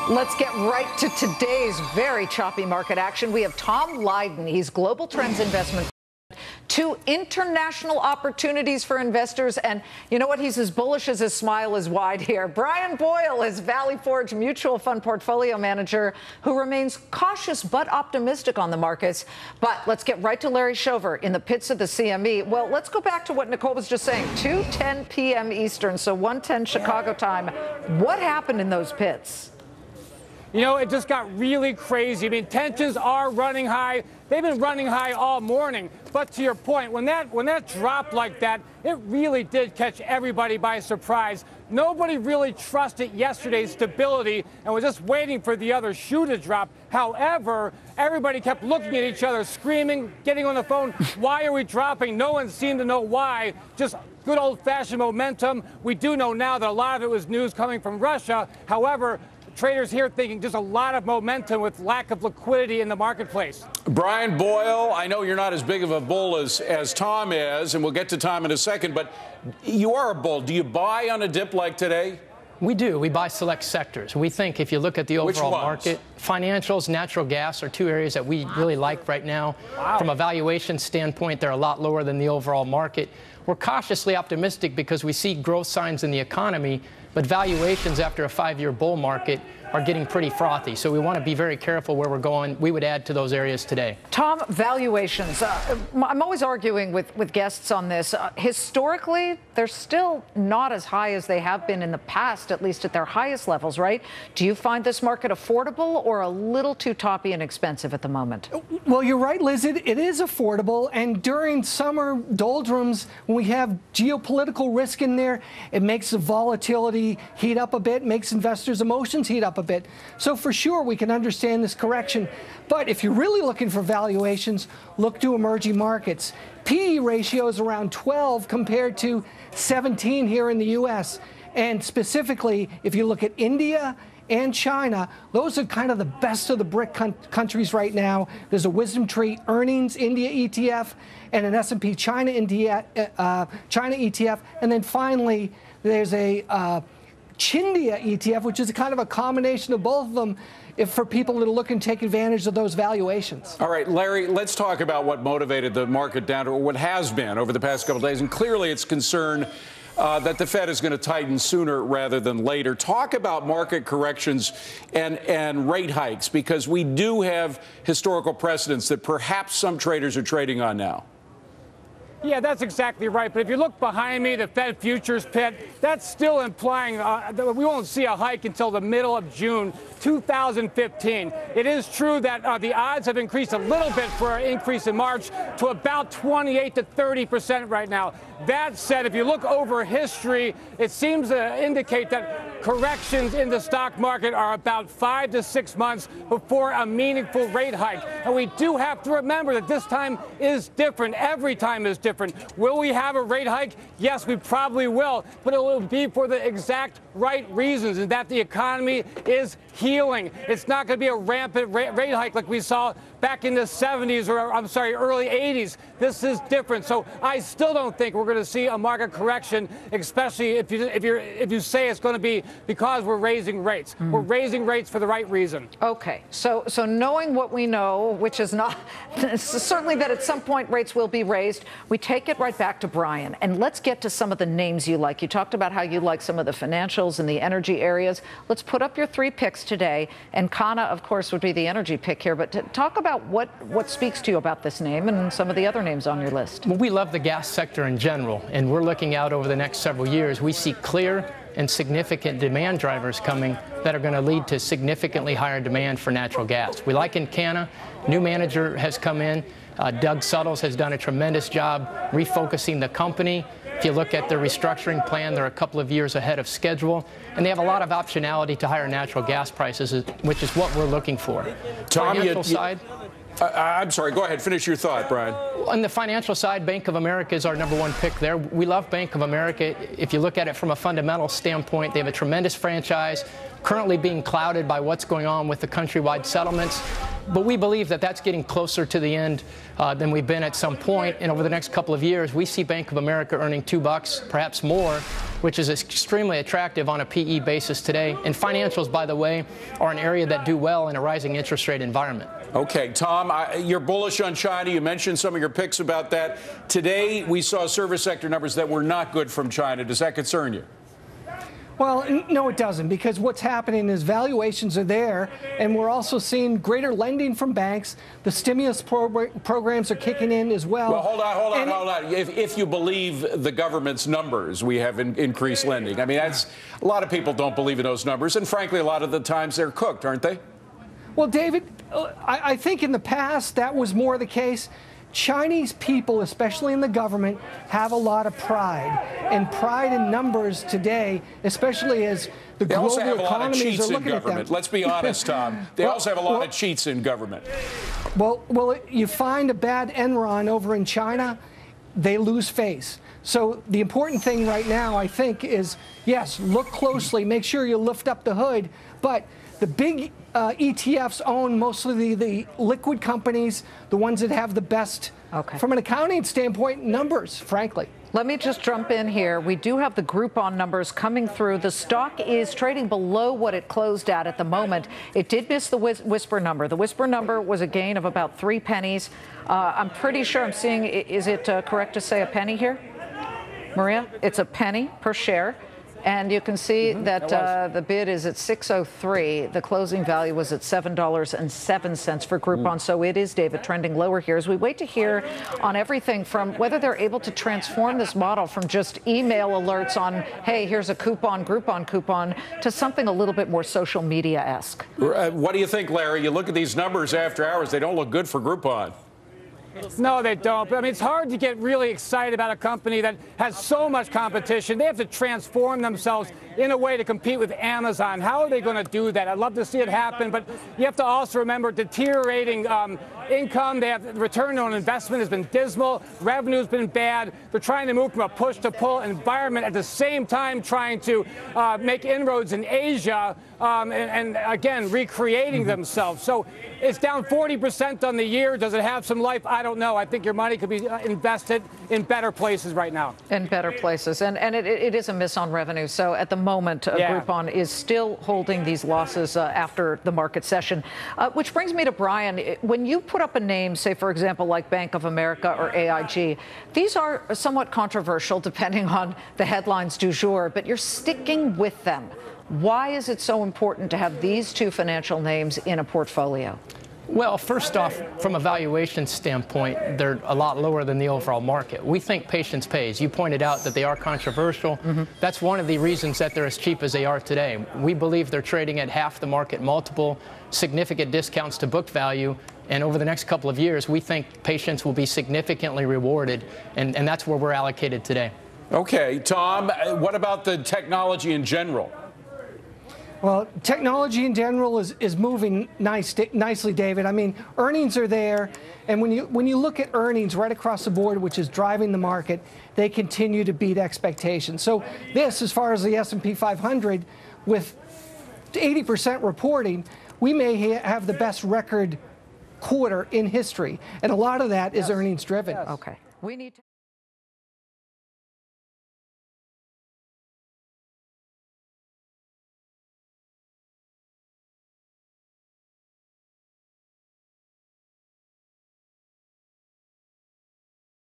Let's get right to today's very choppy market action. We have Tom Lydon. He's Global Trends Investment. Two international opportunities for investors. And you know what? He's as bullish as his smile is wide here. Brian Boyle is Valley Forge Mutual Fund Portfolio Manager, who remains cautious but optimistic on the markets. But let's get right to Larry Shover in the pits of the CME. Well, let's go back to what Nicole was just saying. 2:10 p.m. Eastern, so 1:10 Chicago time. What happened in those pits? You know, it just got really crazy. I mean, tensions are running high. They've been running high all morning. But to your point, when that dropped like that, it really did catch everybody by surprise. Nobody really trusted yesterday's stability and was just waiting for the other shoe to drop. However, everybody kept looking at each other, screaming, getting on the phone. Why are we dropping? No one seemed to know why. Just good old-fashioned momentum. We do know now that a lot of it was news coming from Russia. However, traders here thinking just a lot of momentum with lack of liquidity in the marketplace. Brian Boyle, I know you're not as big of a bull as Tom is, and we'll get to Tom in a second, but you are a bull. Do you buy on a dip like today? We do. We buy select sectors. We think if you look at the overall market, financials, natural gas are two areas that we really like right now. Wow. From a valuation standpoint, they're a lot lower than the overall market. We're cautiously optimistic because we see growth signs in the economy, but valuations after a 5-year bull market are getting pretty frothy. So we want to be very careful where we're going. We would add to those areas today. Tom, valuations. I'm always arguing with guests on this. Historically, they're still not as high as they have been in the past, at least at their highest levels, right? Do you find this market affordable or a little too toppy and expensive at the moment? Well, you're right, Liz. It is affordable. And during summer doldrums, when we have geopolitical risk in there, it makes the volatility heat up a bit, makes investors' emotions heat up a bit. So for sure, we can understand this correction. But if you're really looking for valuations, look to emerging markets. PE ratio is around 12 compared to 17 here in the U.S. And specifically, if you look at India and China, those are kind of the best of the BRIC countries right now. There's a Wisdom Tree Earnings India ETF and an S&P China ETF. And then finally, there's a Chindia ETF, which is kind of a combination of both of them for people that are looking to take advantage of those valuations. All right, Larry, let's talk about what motivated the market down, or what has been over the past couple of days. And clearly it's concern that the Fed is going to tighten sooner rather than later. Talk about market corrections and rate hikes, because we do have historical precedents that perhaps some traders are trading on now. Yeah, that's exactly right. But if you look behind me, the Fed futures pit, that's still implying that we won't see a hike until the middle of June 2015. It is true that the odds have increased a little bit for an increase in March to about 28 to 30% right now. That said, if you look over history, it seems to indicate that corrections in the stock market are about 5 to 6 months before a meaningful rate hike. And we do have to remember that this time is different. Every time is different. Will we have a rate hike? Yes, we probably will, but it will be for the exact right reasons, and that the economy is healing. It's not going to be a rampant rate hike like we saw back in the 70s, or I'm sorry, early 80s. This is different. So I still don't think we're going to see a market correction, especially if you say it's going to be because we're raising rates. We're raising rates for the right reason. Okay, so knowing what we know, which is not certainly that at some point rates will be raised, we take it right back to Brian, and let's get to some of the names you like. You talked about how you like some of the financials and the energy areas. Let's put up your 3 picks today, and Kana, of course, would be the energy pick here. But talk about what speaks to you about this name and some of the other names on your list. Well, we love the gas sector in general, and we're looking out over the next several years. We see clear and significant demand drivers coming that are going to lead to significantly higher demand for natural gas. We like Encana. New manager has come in. Doug Suttles has done a tremendous job refocusing the company. If you look at their restructuring plan, they're a couple of years ahead of schedule, and they have a lot of optionality to higher natural gas prices, which is what we're looking for. Tom, financial side. I'm sorry, go ahead, finish your thought, Brian. On the financial side, Bank of America is our #1 pick there. We love Bank of America. If you look at it from a fundamental standpoint, they have a tremendous franchise, currently being clouded by what's going on with the countrywide settlements. But we believe that that's getting closer to the end than we've been at some point. And over the next couple of years, we see Bank of America earning $2, perhaps more, which is extremely attractive on a PE basis today. And financials, by the way, are an area that do well in a rising interest rate environment. Okay, Tom, you're bullish on China. You mentioned some of your picks about that. Today, we saw service sector numbers that were not good from China. Does that concern you? Well, no, it doesn't, because what's happening is valuations are there, and we're also seeing greater lending from banks. The stimulus programs are kicking in as well. Well, hold on. If you believe the government's numbers, we have increased lending. I mean, that's a lot of people don't believe in those numbers, and frankly, a lot of the times they're cooked, aren't they? Well, David, I think in the past that was more the case. Chinese people, especially in the government, have a lot of pride. And pride in numbers today, especially as the global economies are looking at them. Let's be honest, Tom. They also have a lot of cheats in government. Well, you find a bad Enron over in China, they lose face. So the important thing right now, I think, is, yes, look closely, make sure you lift up the hood, but the big ETFs own mostly the liquid companies, the ones that have the best, from an accounting standpoint, numbers, frankly. Let me just jump in here. We do have the Groupon numbers coming through. The stock is trading below what it closed at the moment. It did miss the Whisper number. The Whisper number was a gain of about 3 pennies. I'm pretty sure I'm seeing, is it correct to say a penny here? Maria, it's a penny per share. And you can see that the bid is at $6.03. The closing value was at $7.07 for Groupon. So it is, David, trending lower here as we wait to hear on everything from whether they're able to transform this model from just email alerts on, hey, here's a coupon, Groupon coupon, to something a little bit more social media-esque. What do you think, Larry? You look at these numbers after hours, they don't look good for Groupon. No, they don't. But I mean, it's hard to get really excited about a company that has so much competition. They have to transform themselves in a way to compete with Amazon. How are they going to do that? I'd love to see it happen, but you have to also remember deteriorating income. They have return on investment has been dismal. Revenue's been bad. They're trying to move from a push-to-pull environment at the same time trying to make inroads in Asia and again, recreating themselves. So it's down 40% on the year. Does it have some life? I don't know. I think your money could be invested in better places right now. In better places. And it is a miss on revenue. So at the moment, Groupon is still holding these losses after the market session. Which brings me to Brian. When you put up a name, say, for example, like Bank of America or AIG, these are somewhat controversial depending on the headlines du jour, but you're sticking with them. Why is it so important to have these two financial names in a portfolio? Well, first off, from a valuation standpoint, they're a lot lower than the overall market. We think patience pays. You pointed out that they are controversial. That's one of the reasons that they're as cheap as they are today. We believe they're trading at half the market multiple, significant discounts to book value, and over the next couple of years, we think patience will be significantly rewarded, and that's where we're allocated today. Okay, Tom, what about the technology in general? Well, technology in general is moving nicely, David. I mean, earnings are there, and when you look at earnings right across the board, which is driving the market, they continue to beat expectations. So this, as far as the S&P 500, with 80% reporting, we may have the best record quarter in history, and a lot of that is earnings driven. Okay, we need to